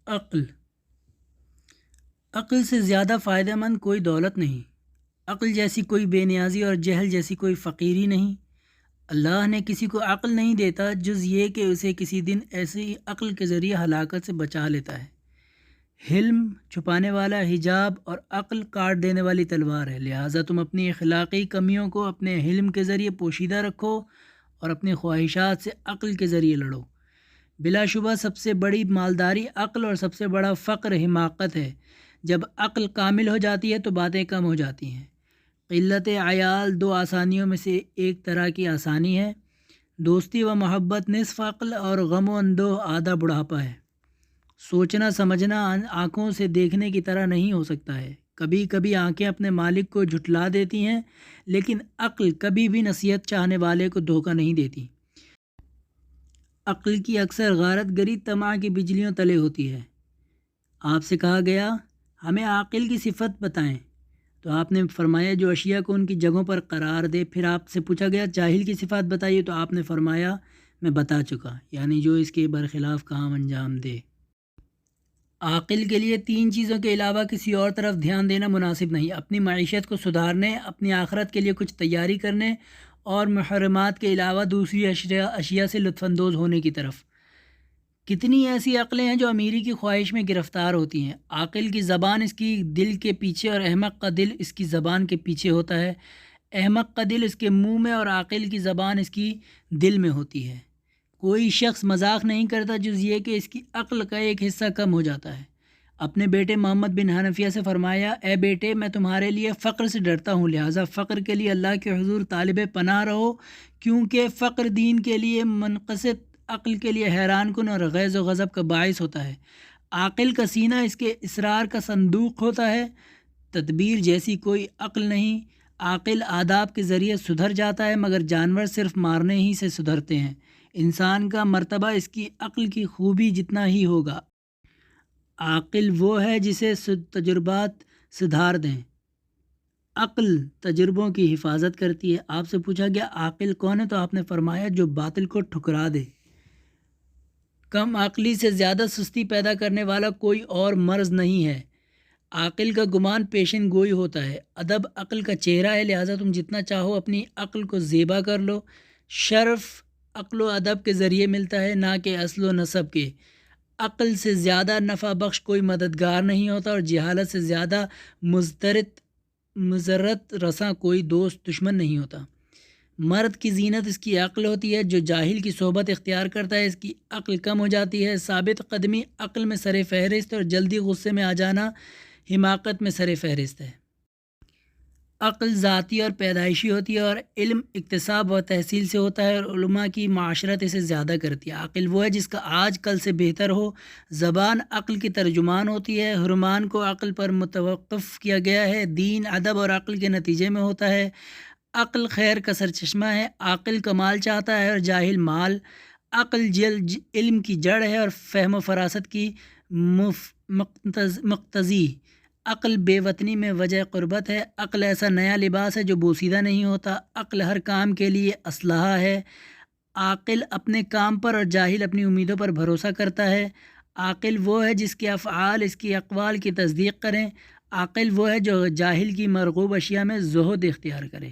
عقل عقل سے زیادہ فائدہ مند کوئی دولت نہیں۔ عقل جیسی کوئی بے نیازی اور جہل جیسی کوئی فقیری نہیں۔ اللہ نے کسی کو عقل نہیں دیتا جز یہ کہ اسے کسی دن ایسی عقل کے ذریعے ہلاکت سے بچا لیتا ہے۔ حلم چھپانے والا حجاب اور عقل کاٹ دینے والی تلوار ہے، لہٰذا تم اپنی اخلاقی کمیوں کو اپنے حلم کے ذریعے پوشیدہ رکھو اور اپنی خواہشات سے عقل کے ذریعے لڑو۔ بلا شبہ سب سے بڑی مالداری عقل اور سب سے بڑا فقر حماقت ہے۔ جب عقل کامل ہو جاتی ہے تو باتیں کم ہو جاتی ہیں۔ قلت عیال دو آسانیوں میں سے ایک طرح کی آسانی ہے۔ دوستی و محبت نصف عقل اور غم و اندوہ آدھا بڑھاپا ہے۔ سوچنا سمجھنا آنکھوں سے دیکھنے کی طرح نہیں ہو سکتا ہے۔ کبھی کبھی آنکھیں اپنے مالک کو جھٹلا دیتی ہیں، لیکن عقل کبھی بھی نصیحت چاہنے والے کو دھوکہ نہیں دیتی۔ عقل کی اکثر غارت گری طمع کی بجلیوں تلے ہوتی ہے۔ آپ سے کہا گیا ہمیں عاقل کی صفت بتائیں، تو آپ نے فرمایا جو اشیاء کو ان کی جگہوں پر قرار دے۔ پھر آپ سے پوچھا گیا جاہل کی صفات بتائیے، تو آپ نے فرمایا میں بتا چکا، یعنی جو اس کے برخلاف کام انجام دے۔ عاقل کے لیے تین چیزوں کے علاوہ کسی اور طرف دھیان دینا مناسب نہیں: اپنی معیشت کو سدھارنے، اپنی آخرت کے لیے کچھ تیاری کرنے، اور محرمات کے علاوہ دوسری اشیاء سے لطف اندوز ہونے کی طرف۔ کتنی ایسی عقلیں ہیں جو امیری کی خواہش میں گرفتار ہوتی ہیں۔ عاقل کی زبان اس کی دل کے پیچھے اور احمق کا دل اس کی زبان کے پیچھے ہوتا ہے۔ احمق کا دل اس کے منہ میں اور عاقل کی زبان اس کی دل میں ہوتی ہے۔ کوئی شخص مذاق نہیں کرتا جز یہ کہ اس کی عقل کا ایک حصہ کم ہو جاتا ہے۔ اپنے بیٹے محمد بن حنفیہ سے فرمایا، اے بیٹے میں تمہارے لیے فقر سے ڈرتا ہوں، لہٰذا فقر کے لیے اللہ کے حضور طالب پناہ رہو، کیونکہ فقر دین کے لیے منقصد، عقل کے لیے حیران کن اور غیظ و غضب کا باعث ہوتا ہے۔ عاقل کا سینہ اس کے اسرار کا صندوق ہوتا ہے۔ تدبیر جیسی کوئی عقل نہیں۔ عاقل آداب کے ذریعے سدھر جاتا ہے، مگر جانور صرف مارنے ہی سے سدھرتے ہیں۔ انسان کا مرتبہ اس کی عقل کی خوبی جتنا ہی ہوگا۔ عاقل وہ ہے جسے تجربات سدھار دیں۔ عقل تجربوں کی حفاظت کرتی ہے۔ آپ سے پوچھا گیا عاقل کون ہے، تو آپ نے فرمایا جو باطل کو ٹھکرا دے۔ کم عقلی سے زیادہ سستی پیدا کرنے والا کوئی اور مرض نہیں ہے۔ عاقل کا گمان پیشن گوئی ہوتا ہے۔ ادب عقل کا چہرہ ہے، لہٰذا تم جتنا چاہو اپنی عقل کو زیبا کر لو۔ شرف عقل و ادب کے ذریعے ملتا ہے، نہ کہ اصل و نسب کے۔ عقل سے زیادہ نفع بخش کوئی مددگار نہیں ہوتا، اور جہالت سے زیادہ مضرت رساں کوئی دوست دشمن نہیں ہوتا۔ مرد کی زینت اس کی عقل ہوتی ہے، جو جاہل کی صحبت اختیار کرتا ہے اس کی عقل کم ہو جاتی ہے۔ ثابت قدمی عقل میں سر فہرست اور جلدی غصے میں آ جانا حماقت میں سر فہرست ہے۔ عقل ذاتی اور پیدائشی ہوتی ہے، اور علم اکتساب و تحصیل سے ہوتا ہے، اور علماء کی معاشرت اسے زیادہ کرتی ہے۔ عقل وہ ہے جس کا آج کل سے بہتر ہو۔ زبان عقل کی ترجمان ہوتی ہے۔ حرمان کو عقل پر متوقف کیا گیا ہے۔ دین ادب اور عقل کے نتیجے میں ہوتا ہے۔ عقل خیر کا سرچشمہ ہے۔ عاقل کمال چاہتا ہے اور جاہل مال۔ عقل علم کی جڑ ہے اور فہم و فراست کی مقتضی۔ عقل بے وطنی میں وجہ قربت ہے۔ عقل ایسا نیا لباس ہے جو بوسیدہ نہیں ہوتا۔ عقل ہر کام کے لیے اسلحہ ہے۔ عاقل اپنے کام پر اور جاہل اپنی امیدوں پر بھروسہ کرتا ہے۔ عاقل وہ ہے جس کے افعال اس کی اقوال کی تصدیق کریں۔ عاقل وہ ہے جو جاہل کی مرغوب اشیاء میں زہد اختیار کرے۔